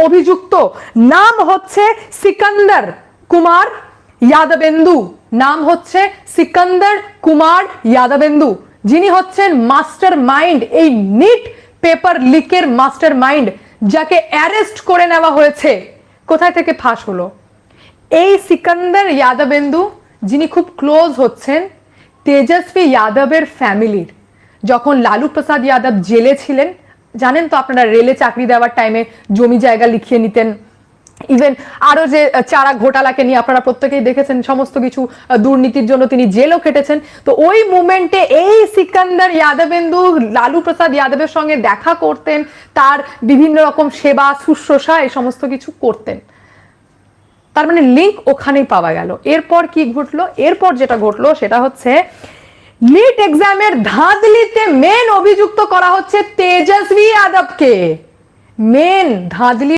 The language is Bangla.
অভিযুক্ত নাম হচ্ছে সিকান্দার কুমার যাদবেন্দু, নাম হচ্ছে সিকান্দার কুমার যাদবেন্দু, যিনি হচ্ছেন মাস্টার মাইন্ড, এই নিট পেপার লিকের মাস্টার মাইন্ড, যাকে অ্যারেস্ট করে নেওয়া হয়েছে। কোথায় থেকে ফাঁস হলো? এই সিকান্দার যাদবেন্দু, যিনি খুব ক্লোজ হচ্ছেন তেজস্বী যাদবের ফ্যামিলির। যখন লালু প্রসাদ যাদব জেলে ছিলেন, জানেন তো আপনারা, রেলে চাকরি দেওয়ার টাইমে জমি জায়গা লিখিয়ে নিতেন, ইভেন আরো যে চারা ঘোটালাকে নিয়ে আপনারা প্রত্যেকেই দেখেছেন, সমস্ত কিছু দুর্নীতির জন্য তিনি জেলও কেটেছেন। তো ওই মুভমেন্টে এই সিকান্দার যাদবেন্দু লালু প্রসাদ যাদবের সঙ্গে দেখা করতেন, তার বিভিন্ন রকম সেবা শুশ্রূষা এই সমস্ত কিছু করতেন। তার মানে লিঙ্ক ওখানেই পাওয়া গেল। এরপর কি ঘটলো? এরপর যেটা ঘটলো সেটা হচ্ছে নিট এক্সামের ধাঁধলিতে মেন অভিযুক্ত করা হচ্ছে তেজস্বী যাদবকে। মেন ধাঁধলি